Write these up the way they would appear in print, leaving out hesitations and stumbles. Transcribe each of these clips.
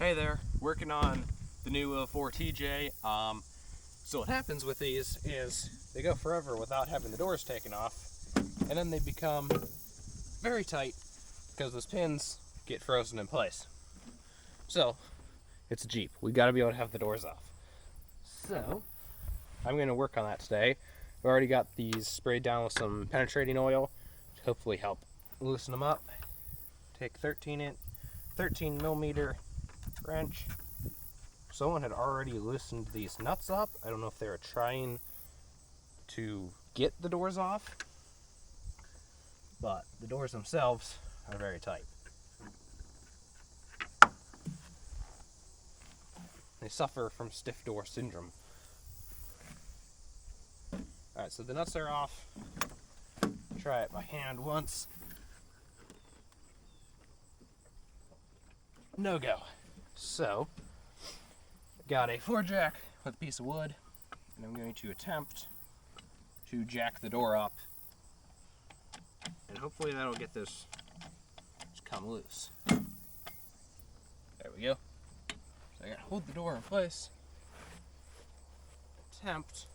Hey there, working on the new 4 TJ. So what happens with these is they go forever without having the doors taken off, and then they become very tight because those pins get frozen in place. So it's a Jeep. We got to be able to have the doors off. So I'm going to work on that today. I've already got these sprayed down with some penetrating oil to hopefully help loosen them up. Take 13 millimeter wrench. Someone had already loosened these nuts up. I don't know if they were trying to get the doors off, but the doors themselves are very tight. They suffer from stiff door syndrome. Alright, so the nuts are off. Try it by hand once. No go. So, got a floor jack with a piece of wood, and I'm going to attempt to jack the door up, and hopefully that'll get this to come loose. There we go. So I gotta hold the door in place. Attempt.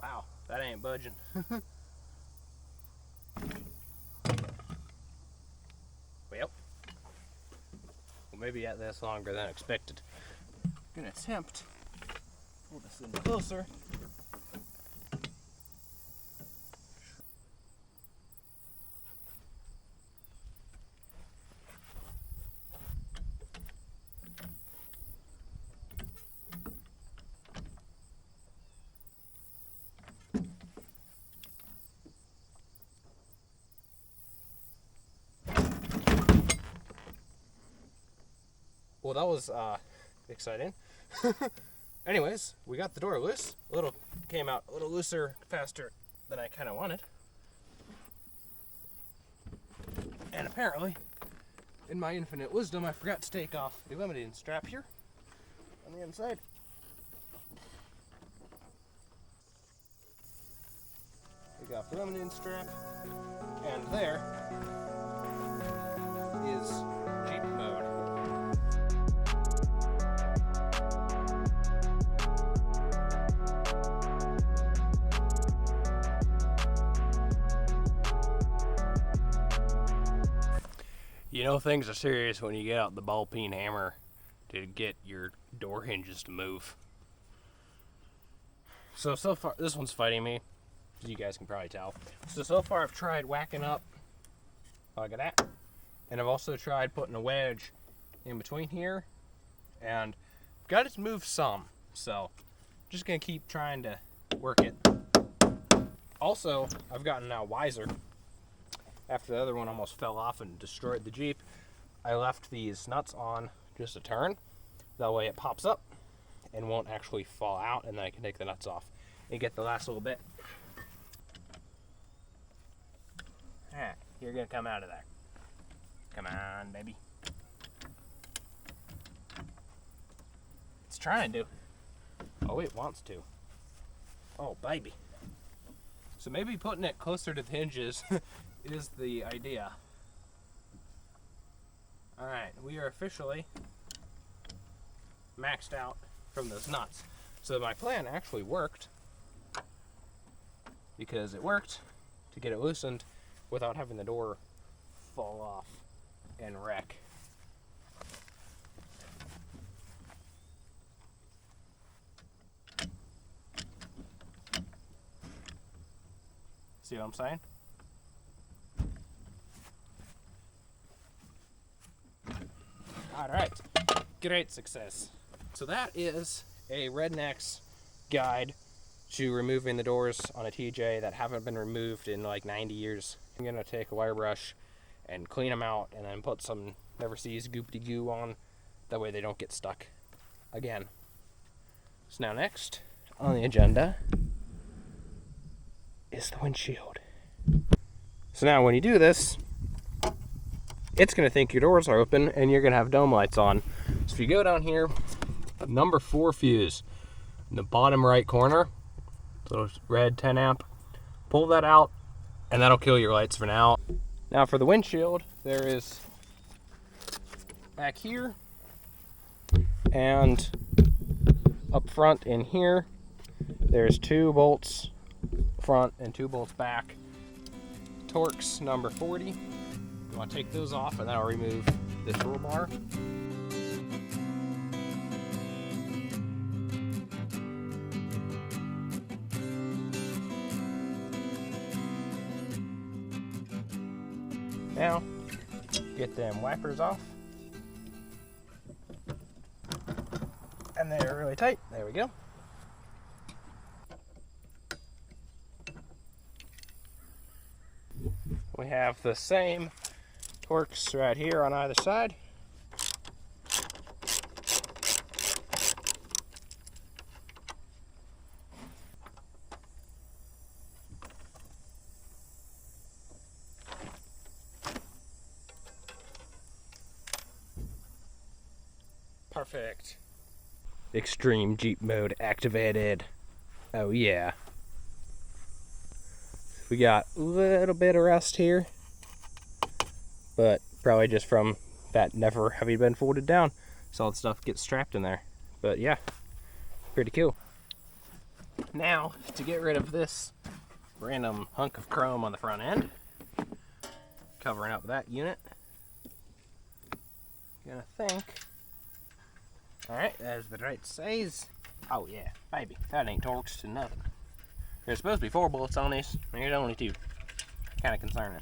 Wow, that ain't budging. Well, maybe that's longer than expected. I'm gonna attempt pull this in closer. Well, that was exciting. Anyways, we got the door loose. Came out a little looser, faster than I kind of wanted. And apparently, in my infinite wisdom, I forgot to take off the limiting strap here on the inside. Take off the limiting strap, and there is Jeep mode. You know things are serious when you get out the ball peen hammer to get your door hinges to move. So far, this one's fighting me, as you guys can probably tell. So far I've tried whacking up like that, and I've also tried putting a wedge in between here, and got it to move some. So just gonna keep trying to work it. Also, I've gotten now wiser. After the other one almost fell off and destroyed the Jeep, I left these nuts on just a turn. That way it pops up and won't actually fall out, and then I can take the nuts off and get the last little bit. Alright, you're gonna come out of there. Come on, baby. It's trying to. Oh, it wants to. Oh, baby. So maybe putting it closer to the hinges is the idea. Alright, we are officially maxed out from those nuts. So my plan actually worked, because it worked to get it loosened without having the door fall off and wreck. See what I'm saying? Alright, great success. So that is a redneck's guide to removing the doors on a TJ that haven't been removed in like 90 years. I'm gonna take a wire brush and clean them out, and then put some Never Sees goopty goo on. That way they don't get stuck again. So now next on the agenda is the windshield. So now when you do this, it's going to think your doors are open and you're going to have dome lights on. So if you go down here, number 4 fuse in the bottom right corner, little red 10 amp. Pull that out, and that'll kill your lights for now. Now for the windshield, there is back here and up front in here, there's 2 bolts front and 2 bolts back. Torx number 40. You want to take those off, and that'll remove this roll bar. Now, get them wipers off. And they're really tight. There we go. We have the same Torx right here on either side. Perfect. Extreme Jeep mode activated. Oh yeah. We got a little bit of rust here, but probably just from that never having been folded down, so all the stuff gets trapped in there. But yeah, pretty cool. Now, to get rid of this random hunk of chrome on the front end, covering up that unit, gonna think, alright, that's the right size. Oh yeah, baby, that ain't torqued to nothing. There's supposed to be 4 bullets on these, and there's only 2. Kind of concerning.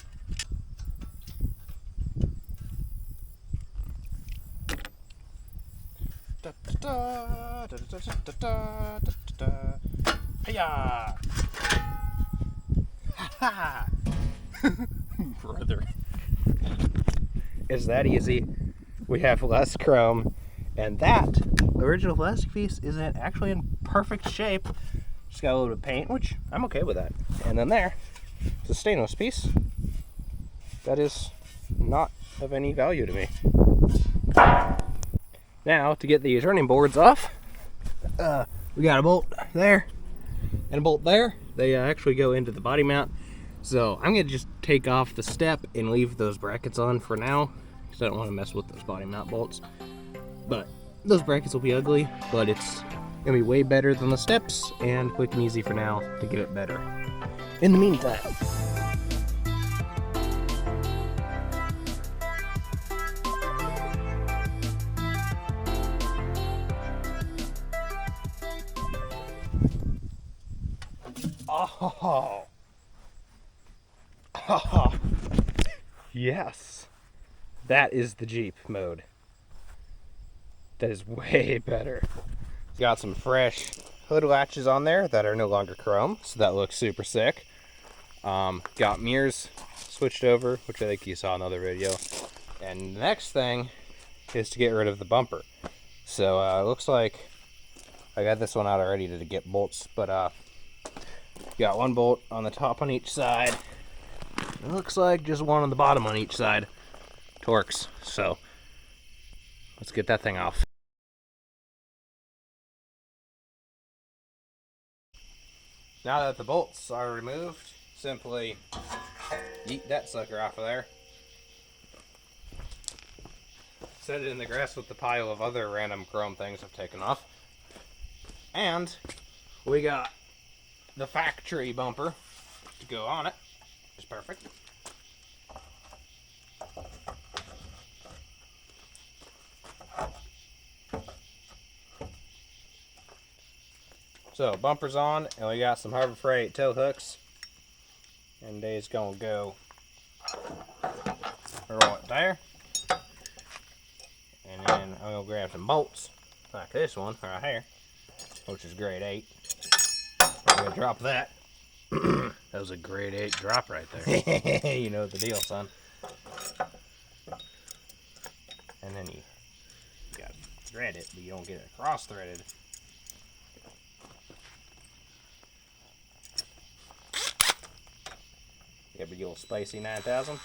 Hiya! Ha! Brother. It's that easy. We have less chrome, and that original plastic piece isn't actually in perfect shape. Just got a little bit of paint, which I'm okay with that. And then there, it's a stainless piece that is not of any value to me. Now, to get these running boards off, we got a bolt there and a bolt there. They actually go into the body mount. So I'm gonna just take off the step and leave those brackets on for now, because I don't want to mess with those body mount bolts. But those brackets will be ugly, but it's gonna be way better than the steps, and quick and easy for now to get it better. In the meantime, oh, yes, that is the Jeep mode. That is way better. Got some fresh hood latches on there that are no longer chrome, so that looks super sick. Got mirrors switched over, which I think you saw in another video. And the next thing is to get rid of the bumper. So it looks like I got this one out already to get bolts, but got 1 bolt on the top on each side. It looks like just 1 on the bottom on each side. Torx. So let's get that thing off. Now that the bolts are removed, simply yeet that sucker off of there. Set it in the grass with the pile of other random chrome things I've taken off. And we got the factory bumper to go on it, which is perfect. So bumper's on, and we got some Harbor Freight tow hooks, and they's gonna go right there. And then I'm gonna grab some bolts like this one right here, which is grade 8. I'm gonna drop that. That was a grade 8 drop right there. You know the deal, son. And then you gotta thread it, but you don't get it cross threaded. You got a big old spicy 9000.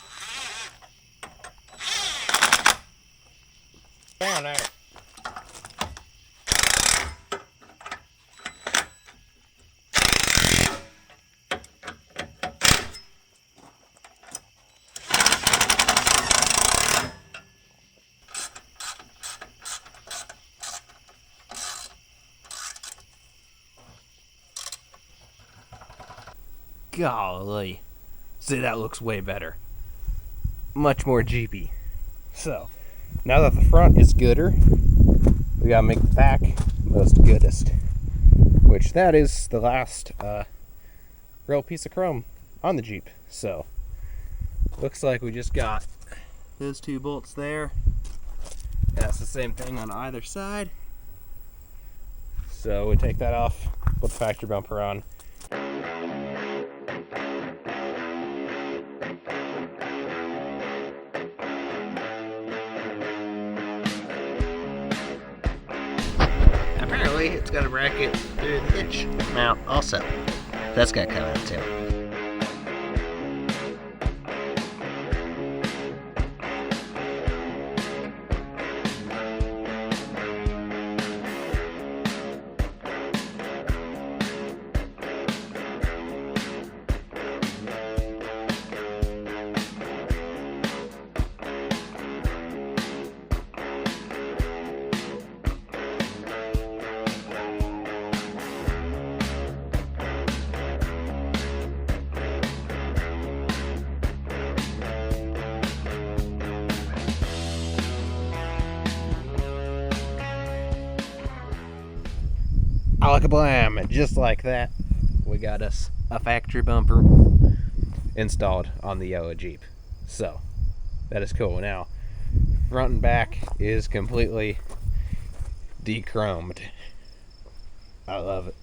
Down there. golly. See, that looks way better. Much more Jeepy. So, now that the front is gooder, we gotta make the back most goodest. Which that is the last real piece of chrome on the Jeep. So, looks like we just got those 2 bolts there. That's the same thing on either side. So we take that off, put the factory bumper on. Apparently, it's got a bracket through the hitch mount also. That's got to come out too. Alakablam! Just like that, we got us a factory bumper installed on the yellow Jeep. So, that is cool. Now, front and back is completely de-chromed. I love it.